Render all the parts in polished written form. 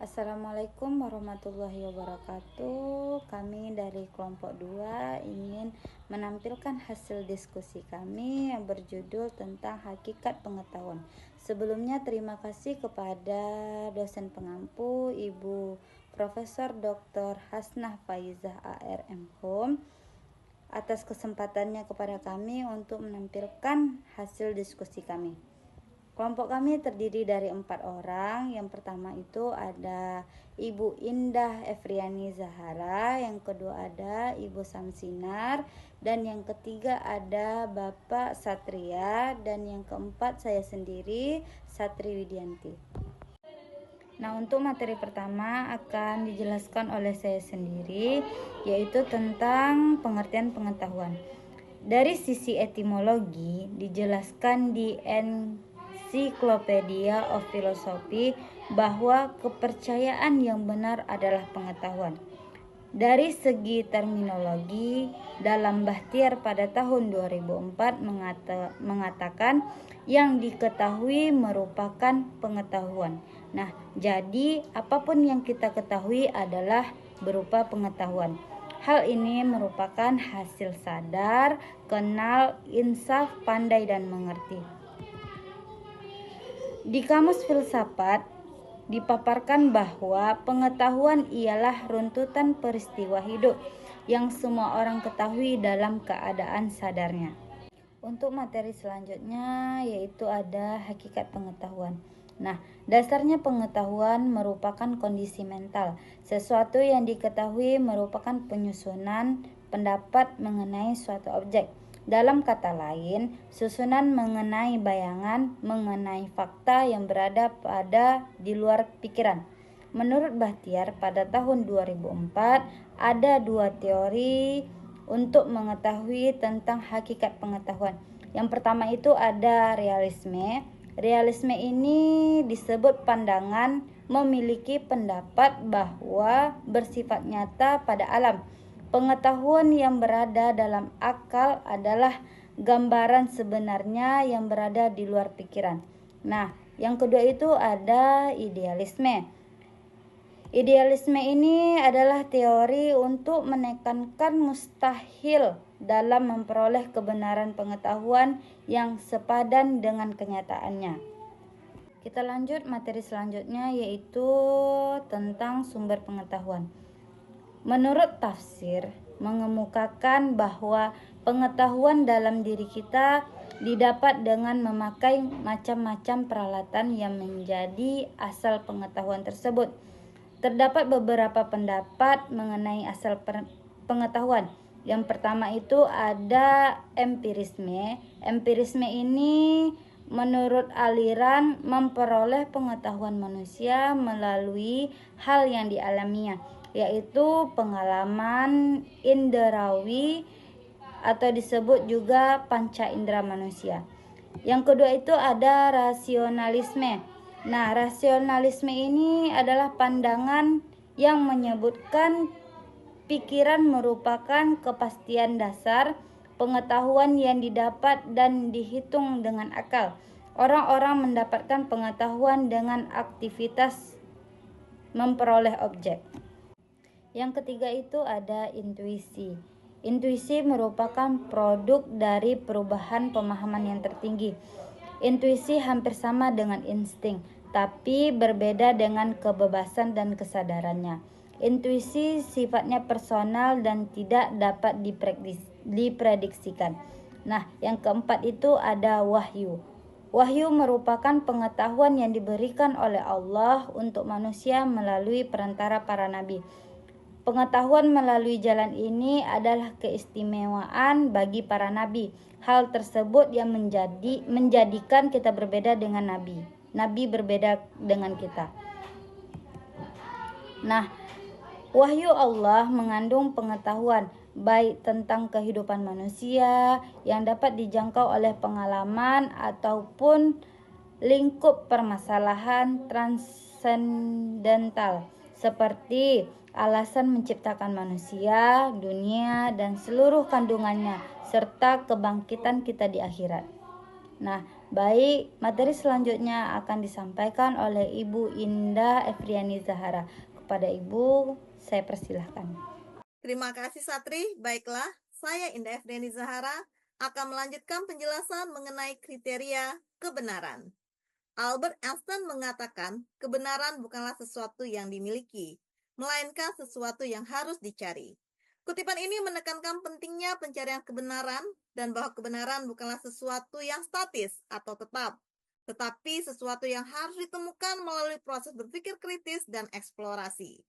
Assalamualaikum warahmatullahi wabarakatuh. Kami dari kelompok 2 ingin menampilkan hasil diskusi kami yang berjudul tentang hakikat pengetahuan. Sebelumnya terima kasih kepada dosen pengampu Ibu Profesor Dr. Hasnah Faizah ARM Home atas kesempatannya kepada kami untuk menampilkan hasil diskusi kami. Kelompok kami terdiri dari 4 orang. Yang pertama itu ada Ibu Indah Efriani Zahara, yang kedua ada Ibu Samsinar, dan yang ketiga ada Bapak Satria, dan yang keempat saya sendiri, Satri Widianti. Nah, untuk materi pertama akan dijelaskan oleh saya sendiri, yaitu tentang pengertian pengetahuan. Dari sisi etimologi dijelaskan di Encyclopedia of Philosophy bahwa kepercayaan yang benar adalah pengetahuan. Dari segi terminologi, dalam Bahtiar pada tahun 2004 mengatakan yang diketahui merupakan pengetahuan. Nah, jadi apapun yang kita ketahui adalah berupa pengetahuan. Hal ini merupakan hasil sadar, kenal, insaf, pandai, dan mengerti. Di Kamus Filsafat dipaparkan bahwa pengetahuan ialah runtutan peristiwa hidup yang semua orang ketahui dalam keadaan sadarnya. Untuk materi selanjutnya yaitu ada hakikat pengetahuan. Nah, dasarnya pengetahuan merupakan kondisi mental. Sesuatu yang diketahui merupakan penyusunan pendapat mengenai suatu objek. Dalam kata lain, susunan mengenai bayangan, mengenai fakta yang berada di luar pikiran. Menurut Bahtiar pada tahun 2004, ada 2 teori untuk mengetahui tentang hakikat pengetahuan. Yang pertama itu ada realisme. Realisme ini disebut pandangan memiliki pendapat bahwa bersifat nyata pada alam. Pengetahuan yang berada dalam akal adalah gambaran sebenarnya yang berada di luar pikiran. Nah, yang kedua itu ada idealisme. Idealisme ini adalah teori untuk menekankan mustahil dalam memperoleh kebenaran pengetahuan yang sepadan dengan kenyataannya. Kita lanjut materi selanjutnya yaitu tentang sumber pengetahuan. Menurut tafsir, mengemukakan bahwa pengetahuan dalam diri kita didapat dengan memakai macam-macam peralatan yang menjadi asal pengetahuan tersebut. Terdapat beberapa pendapat mengenai asal pengetahuan. Yang pertama itu ada empirisme. Empirisme ini menurut aliran memperoleh pengetahuan manusia melalui hal yang dialaminya, yaitu pengalaman indrawi atau disebut juga panca indera manusia. Yang kedua itu ada rasionalisme. Nah, rasionalisme ini adalah pandangan yang menyebutkan pikiran merupakan kepastian dasar pengetahuan yang didapat dan dihitung dengan akal. Orang-orang mendapatkan pengetahuan dengan aktivitas memperoleh objek. Yang ketiga itu ada intuisi. Intuisi merupakan produk dari perubahan pemahaman yang tertinggi. Intuisi hampir sama dengan insting, tapi berbeda dengan kebebasan dan kesadarannya. Intuisi sifatnya personal dan tidak dapat diprediksikan. Nah, yang keempat itu ada wahyu. Wahyu merupakan pengetahuan yang diberikan oleh Allah untuk manusia melalui perantara para nabi. Pengetahuan melalui jalan ini adalah keistimewaan bagi para nabi. Hal tersebut yang menjadikan kita berbeda dengan nabi. Nabi berbeda dengan kita. Nah, wahyu Allah mengandung pengetahuan baik tentang kehidupan manusia yang dapat dijangkau oleh pengalaman ataupun lingkup permasalahan transendental seperti alasan menciptakan manusia, dunia, dan seluruh kandungannya, serta kebangkitan kita di akhirat. Nah, Baik, materi selanjutnya akan disampaikan oleh Ibu Indah Efriani Zahara. Kepada Ibu, saya persilahkan. Terima kasih Satri. Baiklah, saya Indah Efriani Zahara akan melanjutkan penjelasan mengenai kriteria kebenaran. Albert Einstein mengatakan, kebenaran bukanlah sesuatu yang dimiliki, melainkan sesuatu yang harus dicari. Kutipan ini menekankan pentingnya pencarian kebenaran dan bahwa kebenaran bukanlah sesuatu yang statis atau tetap, tetapi sesuatu yang harus ditemukan melalui proses berpikir kritis dan eksplorasi.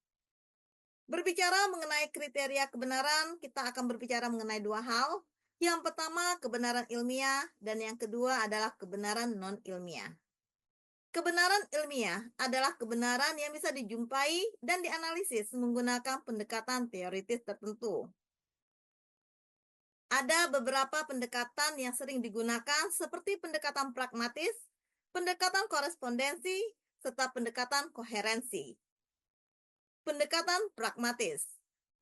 Berbicara mengenai kriteria kebenaran, kita akan berbicara mengenai dua hal. Yang pertama, kebenaran ilmiah, dan yang kedua adalah kebenaran non-ilmiah. Kebenaran ilmiah adalah kebenaran yang bisa dijumpai dan dianalisis menggunakan pendekatan teoritis tertentu. Ada beberapa pendekatan yang sering digunakan seperti pendekatan pragmatis, pendekatan korespondensi, serta pendekatan koherensi. Pendekatan pragmatis.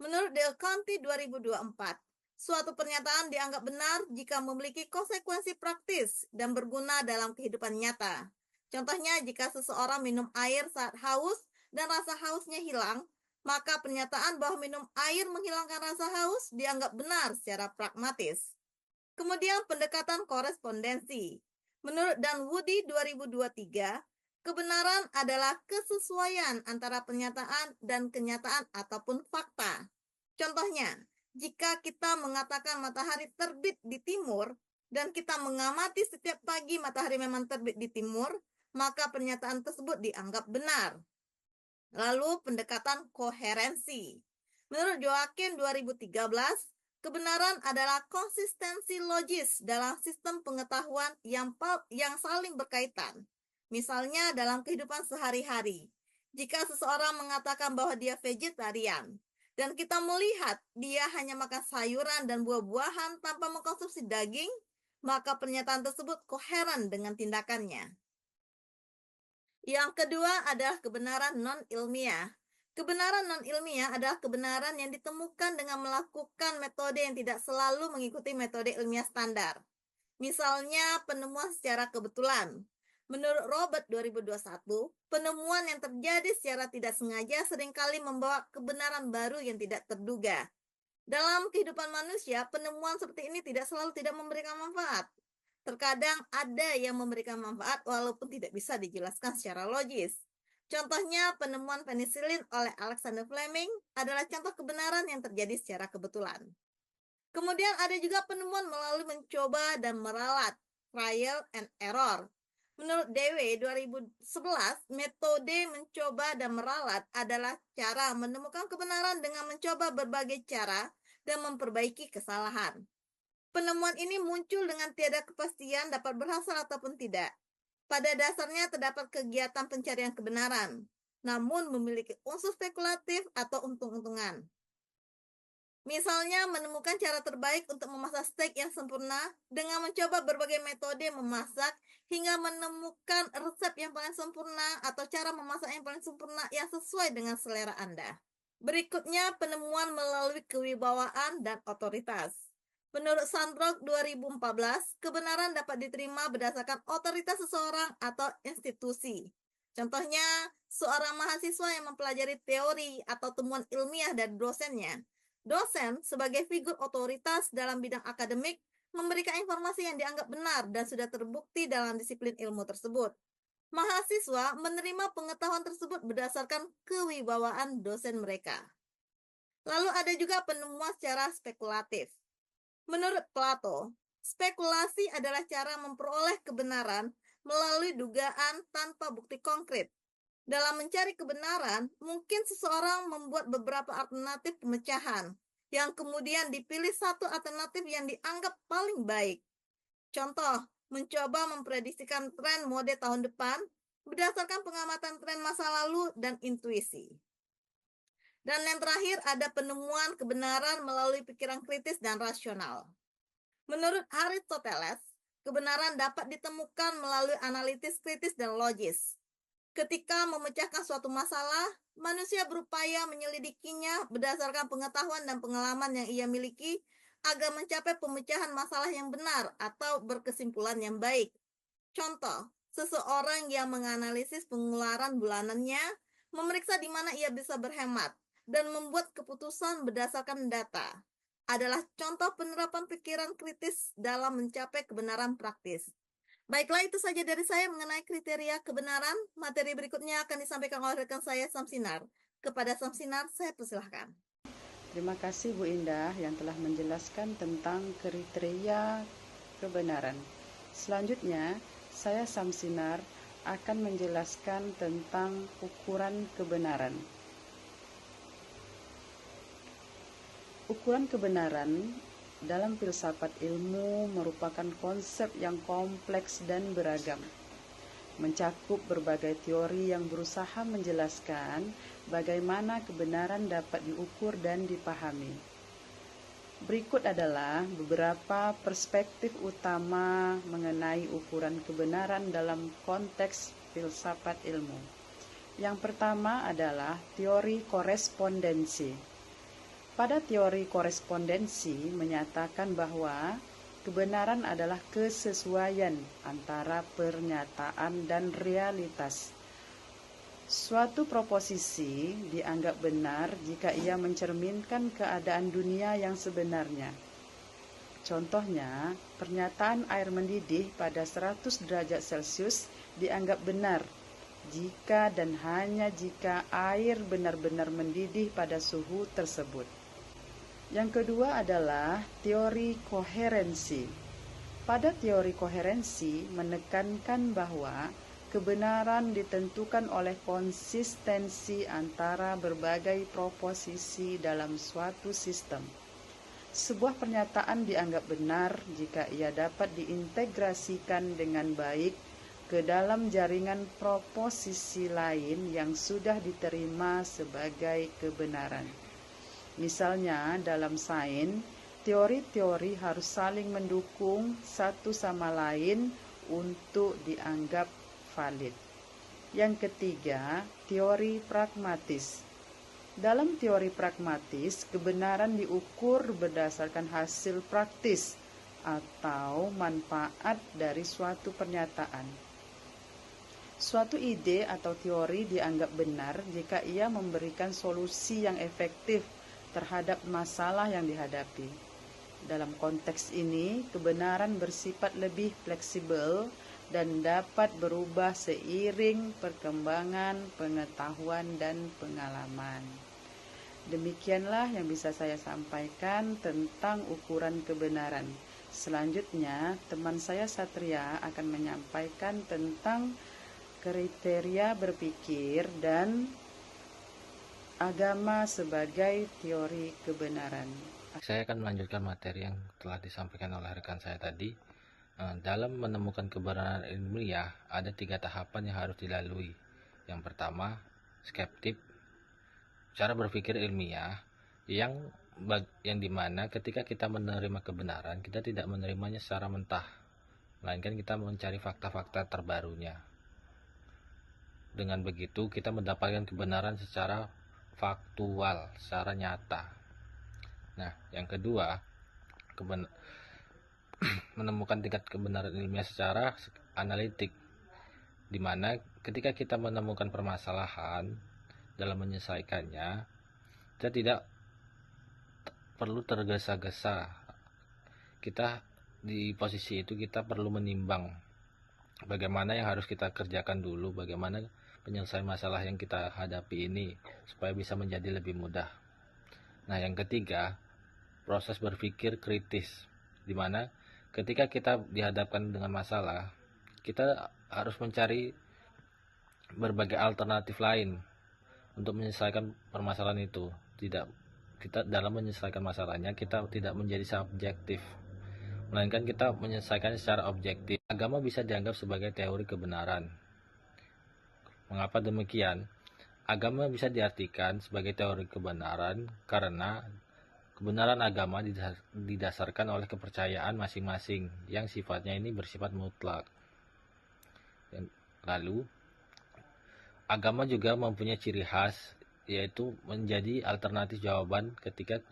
Menurut Dale Conti 2024, suatu pernyataan dianggap benar jika memiliki konsekuensi praktis dan berguna dalam kehidupan nyata. Contohnya, jika seseorang minum air saat haus dan rasa hausnya hilang, maka pernyataan bahwa minum air menghilangkan rasa haus dianggap benar secara pragmatis. Kemudian pendekatan korespondensi. Menurut Dan Woody 2023, kebenaran adalah kesesuaian antara pernyataan dan kenyataan ataupun fakta. Contohnya, jika kita mengatakan matahari terbit di timur dan kita mengamati setiap pagi matahari memang terbit di timur, maka pernyataan tersebut dianggap benar. Lalu pendekatan koherensi. Menurut Joaquin 2013, kebenaran adalah konsistensi logis dalam sistem pengetahuan yang saling berkaitan. Misalnya dalam kehidupan sehari-hari. Jika seseorang mengatakan bahwa dia vegetarian, dan kita melihat dia hanya makan sayuran dan buah-buahan tanpa mengkonsumsi daging, maka pernyataan tersebut koheren dengan tindakannya. Yang kedua adalah kebenaran non-ilmiah. Kebenaran non-ilmiah adalah kebenaran yang ditemukan dengan melakukan metode yang tidak selalu mengikuti metode ilmiah standar. Misalnya penemuan secara kebetulan. Menurut Robert 2021, penemuan yang terjadi secara tidak sengaja seringkali membawa kebenaran baru yang tidak terduga. Dalam kehidupan manusia, penemuan seperti ini tidak selalu tidak memberikan manfaat. Terkadang ada yang memberikan manfaat walaupun tidak bisa dijelaskan secara logis. Contohnya, penemuan penisilin oleh Alexander Fleming adalah contoh kebenaran yang terjadi secara kebetulan. Kemudian ada juga penemuan melalui mencoba dan meralat, trial and error. Menurut DW 2011, metode mencoba dan meralat adalah cara menemukan kebenaran dengan mencoba berbagai cara dan memperbaiki kesalahan. Penemuan ini muncul dengan tiada kepastian dapat berhasil ataupun tidak. Pada dasarnya terdapat kegiatan pencarian kebenaran, namun memiliki unsur spekulatif atau untung-untungan. Misalnya menemukan cara terbaik untuk memasak steak yang sempurna dengan mencoba berbagai metode memasak hingga menemukan resep yang paling sempurna atau cara memasak yang paling sempurna yang sesuai dengan selera Anda. Berikutnya penemuan melalui kewibawaan dan otoritas. Menurut Sandrock 2014, kebenaran dapat diterima berdasarkan otoritas seseorang atau institusi. Contohnya, seorang mahasiswa yang mempelajari teori atau temuan ilmiah dari dosennya. Dosen sebagai figur otoritas dalam bidang akademik memberikan informasi yang dianggap benar dan sudah terbukti dalam disiplin ilmu tersebut. Mahasiswa menerima pengetahuan tersebut berdasarkan kewibawaan dosen mereka. Lalu ada juga penemuan secara spekulatif. Menurut Plato, spekulasi adalah cara memperoleh kebenaran melalui dugaan tanpa bukti konkret. Dalam mencari kebenaran, mungkin seseorang membuat beberapa alternatif pemecahan, yang kemudian dipilih satu alternatif yang dianggap paling baik. Contoh, mencoba memprediksikan tren mode tahun depan berdasarkan pengamatan tren masa lalu dan intuisi. Dan yang terakhir ada penemuan kebenaran melalui pikiran kritis dan rasional. Menurut Aristoteles, kebenaran dapat ditemukan melalui analitis kritis dan logis. Ketika memecahkan suatu masalah, manusia berupaya menyelidikinya berdasarkan pengetahuan dan pengalaman yang ia miliki agar mencapai pemecahan masalah yang benar atau berkesimpulan yang baik. Contoh, seseorang yang menganalisis pengeluaran bulanannya, memeriksa di mana ia bisa berhemat, dan membuat keputusan berdasarkan data, adalah contoh penerapan pikiran kritis dalam mencapai kebenaran praktis. Baiklah, itu saja dari saya mengenai kriteria kebenaran. Materi berikutnya akan disampaikan oleh rekan saya, Samsinar. Kepada Samsinar, saya persilahkan. Terima kasih Bu Indah yang telah menjelaskan tentang kriteria kebenaran. Selanjutnya, saya Samsinar akan menjelaskan tentang ukuran kebenaran. Ukuran kebenaran dalam filsafat ilmu merupakan konsep yang kompleks dan beragam, mencakup berbagai teori yang berusaha menjelaskan bagaimana kebenaran dapat diukur dan dipahami. Berikut adalah beberapa perspektif utama mengenai ukuran kebenaran dalam konteks filsafat ilmu. Yang pertama adalah teori korespondensi. Pada teori korespondensi menyatakan bahwa kebenaran adalah kesesuaian antara pernyataan dan realitas. Suatu proposisi dianggap benar jika ia mencerminkan keadaan dunia yang sebenarnya. Contohnya, pernyataan air mendidih pada 100 derajat Celcius dianggap benar jika dan hanya jika air benar-benar mendidih pada suhu tersebut. Yang kedua adalah teori koherensi. Pada teori koherensi menekankan bahwa kebenaran ditentukan oleh konsistensi antara berbagai proposisi dalam suatu sistem. Sebuah pernyataan dianggap benar jika ia dapat diintegrasikan dengan baik ke dalam jaringan proposisi lain yang sudah diterima sebagai kebenaran. Misalnya, dalam sains, teori-teori harus saling mendukung satu sama lain untuk dianggap valid. Yang ketiga, teori pragmatis. Dalam teori pragmatis, kebenaran diukur berdasarkan hasil praktis atau manfaat dari suatu pernyataan. Suatu ide atau teori dianggap benar jika ia memberikan solusi yang efektif terhadap masalah yang dihadapi. Dalam konteks ini, kebenaran bersifat lebih fleksibel dan dapat berubah seiring perkembangan pengetahuan dan pengalaman. Demikianlah yang bisa saya sampaikan tentang ukuran kebenaran. Selanjutnya, teman saya Satria akan menyampaikan tentang kriteria berpikir dan agama sebagai teori kebenaran. Saya akan melanjutkan materi yang telah disampaikan oleh rekan saya tadi. Dalam menemukan kebenaran ilmiah, ada 3 tahapan yang harus dilalui. Yang pertama, skeptik, cara berpikir ilmiah yang dimana ketika kita menerima kebenaran, kita tidak menerimanya secara mentah, melainkan kita mencari fakta-fakta terbarunya. Dengan begitu, kita mendapatkan kebenaran secara faktual, secara nyata. Nah, yang kedua, menemukan tingkat kebenaran ilmiah secara analitik, di mana ketika kita menemukan permasalahan dalam menyelesaikannya, kita tidak perlu tergesa-gesa. Kita di posisi itu kita perlu menimbang bagaimana yang harus kita kerjakan dulu, bagaimana penyelesaian masalah yang kita hadapi ini supaya bisa menjadi lebih mudah. Nah, yang ketiga, proses berpikir kritis, di mana ketika kita dihadapkan dengan masalah, kita harus mencari berbagai alternatif lain untuk menyelesaikan permasalahan itu. Kita dalam menyelesaikan masalahnya, kita tidak menjadi subjektif, melainkan kita menyelesaikan secara objektif. Agama bisa dianggap sebagai teori kebenaran. Mengapa demikian? Agama bisa diartikan sebagai teori kebenaran karena kebenaran agama didasarkan oleh kepercayaan masing-masing yang sifatnya ini bersifat mutlak. Lalu, agama juga mempunyai ciri khas, yaitu menjadi alternatif jawaban ketika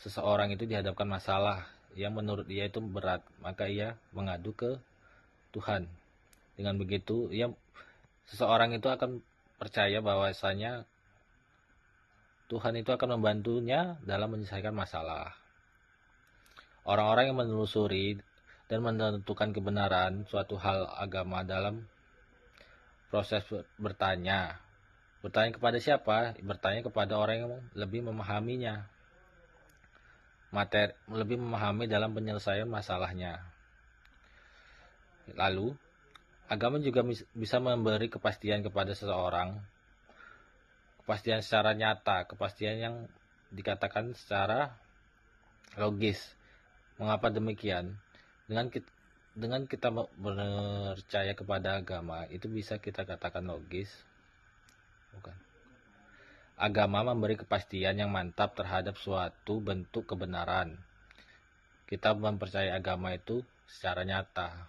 seseorang itu dihadapkan masalah yang menurut dia itu berat, maka ia mengadu ke Tuhan. Dengan begitu, seseorang itu akan percaya bahwasanya Tuhan itu akan membantunya dalam menyelesaikan masalah. Orang-orang yang menelusuri dan menentukan kebenaran suatu hal agama dalam proses bertanya. Bertanya kepada siapa? Bertanya kepada orang yang lebih memahaminya. Lebih memahami dalam penyelesaian masalahnya. Lalu, agama juga bisa memberi kepastian kepada seseorang. Kepastian secara nyata, kepastian yang dikatakan secara logis. Mengapa demikian? Dengan kita percaya kepada agama, itu bisa kita katakan logis. Bukan. Agama memberi kepastian yang mantap terhadap suatu bentuk kebenaran. Kita mempercayai agama itu secara nyata.